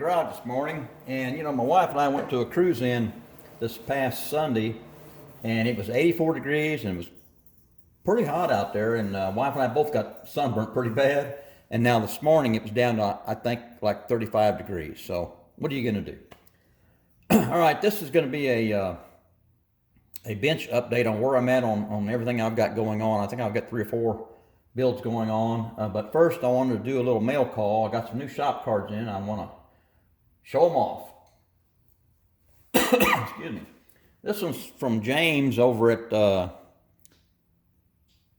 garage this morning, and my wife and I went to a cruise in this past Sunday, and it was 84 degrees, and it was pretty hot out there, and wife and I both got sunburnt pretty bad, and now this morning it was down to, I think, like 35 degrees, so what are you going to do? All right, this is going to be a bench update on where I'm at on everything I've got going on. I think I've got 3 or 4 builds going on, but first I wanted to do a little mail call. I got some new shop cards in. I want to show them off. Excuse me. This one's from James over at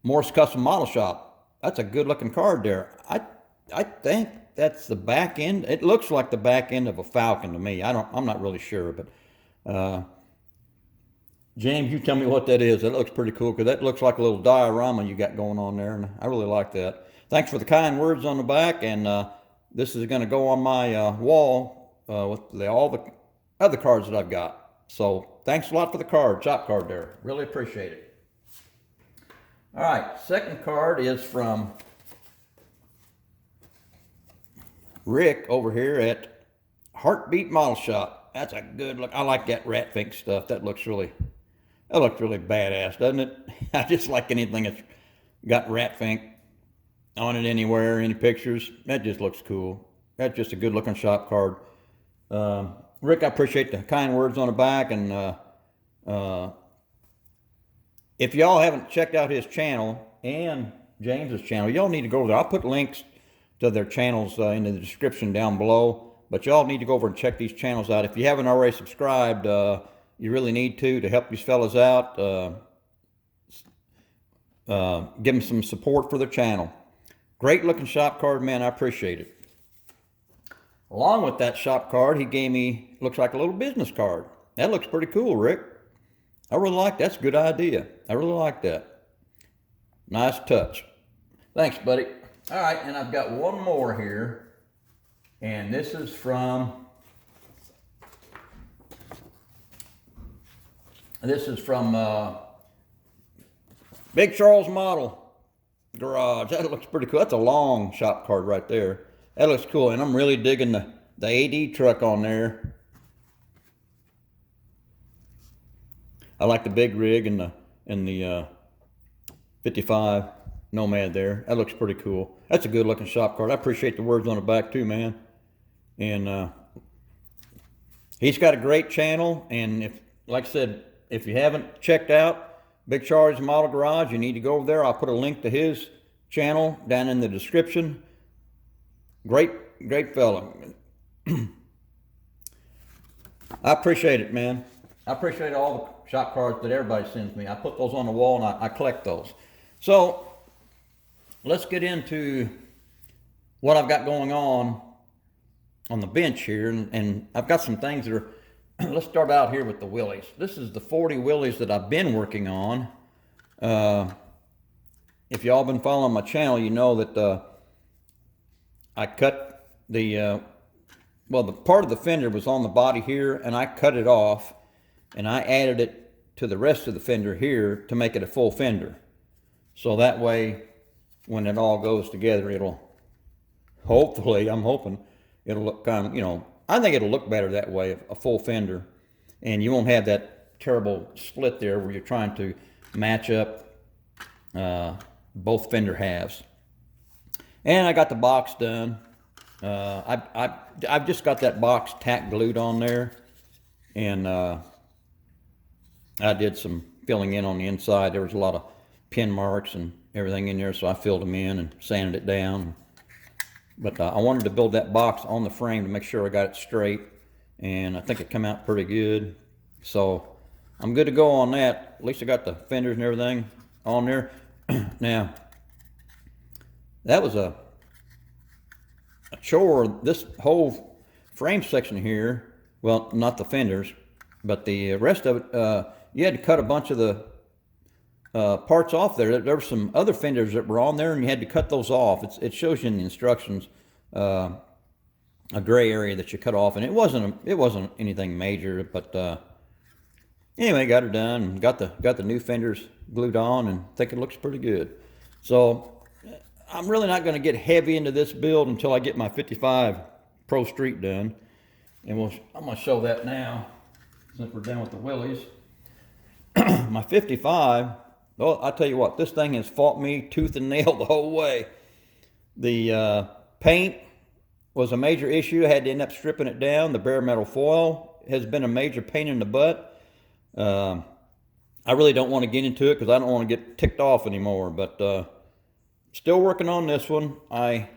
Morse Custom Model Shop. That's a good looking card there. I think that's the back end. It looks like the back end of a Falcon to me. I'm not really sure, but James, you tell me what that is. That looks pretty cool because that looks like a little diorama you got going on there, and I really like that. Thanks for the kind words on the back, and this is going to go on my wall with all the other cards that I've got. So thanks a lot for the card, shop card there. Really appreciate it. All right, second card is from Rick over here at Heartbeat Model Shop. That's a good look. I like that rat fink stuff. That looks really badass, doesn't it? I just like anything that's got rat fink on it anywhere, any pictures. That just looks cool. That's just a good looking shop card. Rick, I appreciate the kind words on the back, and if y'all haven't checked out his channel and James's channel, y'all need to go over there. I'll put links to their channels in the description down below, but y'all need to go over and check these channels out. If you haven't already subscribed, you really need to help these fellas out. Give them some support for their channel. Great looking shop card, man. I appreciate it. Along with that shop card, he gave me, looks like a little business card. That looks pretty cool, Rick. I really like that. That's a good idea. I really like that. Nice touch. Thanks, buddy. All right, and I've got one more here, and this is from Big Charles Model Garage. That looks pretty cool. That's a long shop card right there. That looks cool, and I'm really digging the AD truck on there. I like the big rig and the 55 Nomad there. That looks pretty cool. That's a good looking shop card. I appreciate the words on the back too, man. And he's got a great channel, and like I said, if you haven't checked out Big Charles Model Garage, you need to go over there. I'll put a link to his channel down in the description. Great fella. I appreciate it, man. I appreciate all the shop cards that everybody sends me. I put those on the wall, and I collect those. So let's get into what I've got going on the bench here, and I've got some things that are, let's start out here with the Willys. This is the 40 Willys that I've been working on. If y'all been following my channel, you know that I cut the part of the fender was on the body here, and I cut it off, and I added it to the rest of the fender here to make it a full fender. So that way, when it all goes together, it'll, hopefully, I'm hoping, it'll look kind of, I think it'll look better that way, a full fender. And you won't have that terrible split there where you're trying to match up both fender halves. And I got the box done. I've just got that box tack glued on there. And I did some filling in on the inside. There was a lot of pin marks and everything in there, so I filled them in and sanded it down. But I wanted to build that box on the frame to make sure I got it straight, and I think it came out pretty good. So I'm good to go on that. At least I got the fenders and everything on there. Now, that was a chore. This whole frame section here, well, not the fenders, but the rest of it, you had to cut a bunch of the parts off there. There were some other fenders that were on there, and you had to cut those off. It shows you in the instructions a gray area that you cut off, and it wasn't anything major. But anyway, got it done, and got the new fenders glued on, and I think it looks pretty good. So I'm really not going to get heavy into this build until I get my 55 Pro Street done. And I'm going to show that now since we're done with the Willys. My 55, well, I'll tell you what, this thing has fought me tooth and nail the whole way. The paint was a major issue. I had to end up stripping it down. The bare metal foil has been a major pain in the butt. I really don't want to get into it because I don't want to get ticked off anymore, but still working on this one. I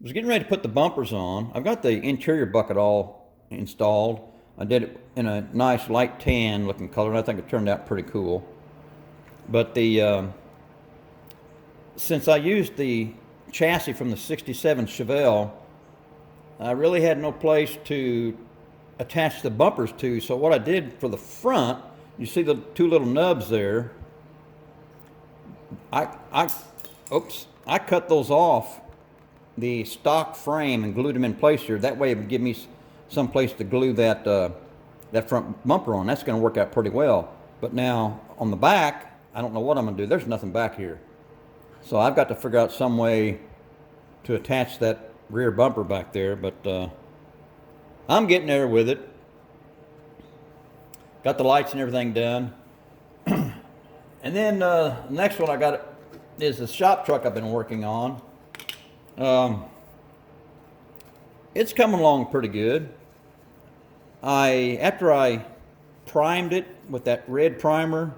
was getting ready to put the bumpers on. I've got the interior bucket all installed. I did it in a nice light tan looking color, and I think it turned out pretty cool. But since I used the chassis from the 67 Chevelle, I really had no place to attach the bumpers to. So what I did for the front, you see the two little nubs there, I cut those off the stock frame and glued them in place here. That way it would give me some place to glue that front bumper on. That's going to work out pretty well. But now on the back, I don't know what I'm going to do. There's nothing back here. So I've got to figure out some way to attach that rear bumper back there. But I'm getting there with it. Got the lights and everything done. And then the next one I got is the shop truck I've been working on. It's coming along pretty good. After I primed it with that red primer,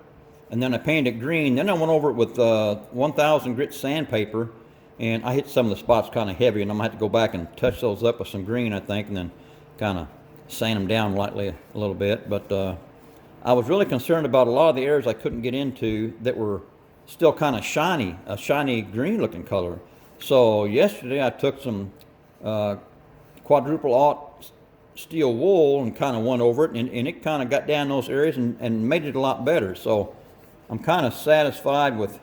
and then I painted it green, then I went over it with 1000 grit sandpaper, and I hit some of the spots kind of heavy, and I'm going to have to go back and touch those up with some green, I think, and then kind of sand them down lightly a little bit. But I was really concerned about a lot of the areas I couldn't get into that were still kind of shiny, a shiny green looking color. So yesterday I took some quadruple aught steel wool and kind of went over it, and it kind of got down those areas and made it a lot better. So I'm kind of satisfied with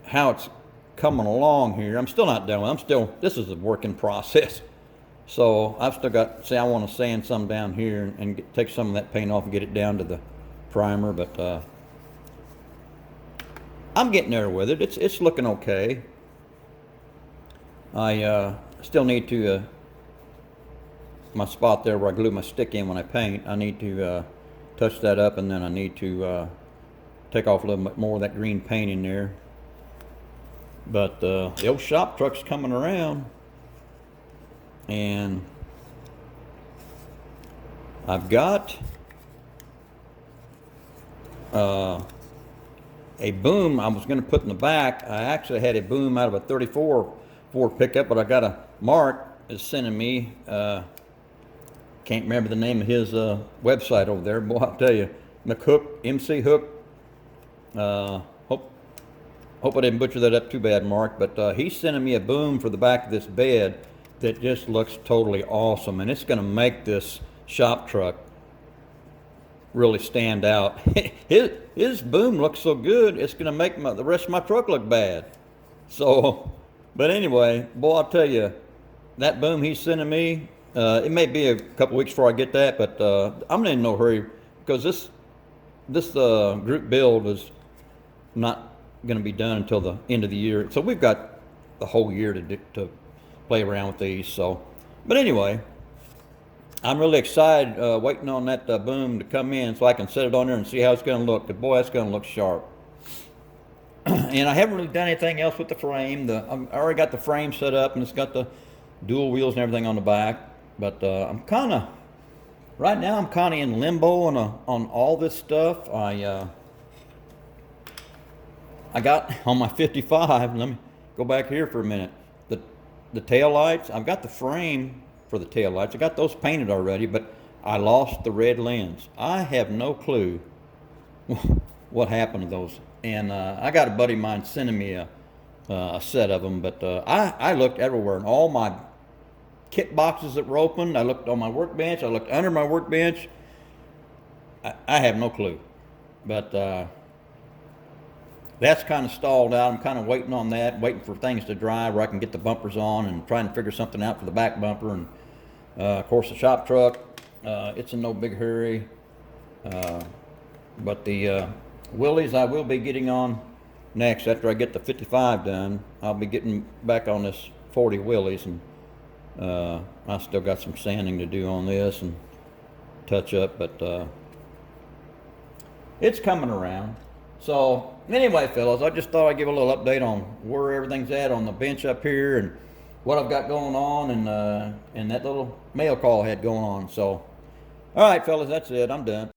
how it's coming along here. I'm still not done with it. This is a work in process. So I've still got, I want to sand some down here and take some of that paint off and get it down to the primer, but I'm getting there with it. It's looking okay. I still need to, my spot there where I glue my stick in when I paint, I need to touch that up, and then I need to take off a little bit more of that green paint in there. But the old shop truck's coming around, and I've got a boom I was going to put in the back. I actually had a boom out of a 34 Ford pickup, but I got a Mark is sending me, can't remember the name of his website over there, boy, I'll tell you, McHook, MC Hook. Hope I didn't butcher that up too bad, Mark, but he's sending me a boom for the back of this bed that just looks totally awesome, and it's going to make this shop truck really stand out. his boom looks so good, it's going to make the rest of my truck look bad. So, but anyway, boy, I'll tell you, that boom he's sending me, it may be a couple weeks before I get that, but I'm in no hurry, because this group build is not going to be done until the end of the year. So we've got the whole year to play around with these. So, but anyway, I'm really excited, waiting on that boom to come in so I can set it on there and see how it's going to look. Because boy, that's going to look sharp. And I haven't really done anything else with the frame. I already got the frame set up, and it's got the dual wheels and everything on the back. But right now I'm kind of in limbo on all this stuff. I got on my 55. Let me go back here for a minute. The tail lights, I've got the frame for the tail lights. I got those painted already, but I lost the red lens. I have no clue what happened to those. And I got a buddy of mine sending me a set of them, but I looked everywhere, and all my kit boxes that were open, I looked on my workbench, I looked under my workbench. I have no clue. But that's kind of stalled out. I'm kind of waiting on that, waiting for things to dry where I can get the bumpers on and trying to figure something out for the back bumper. And of course the shop truck, it's in no big hurry. But the Willys I will be getting on next after I get the 55 done. I'll be getting back on this 40 Willys and I still got some sanding to do on this and touch up, but it's coming around. So anyway, fellas, I just thought I'd give a little update on where everything's at on the bench up here and what I've got going on, and that little mail call I had going on. So, all right, fellas, that's it. I'm done.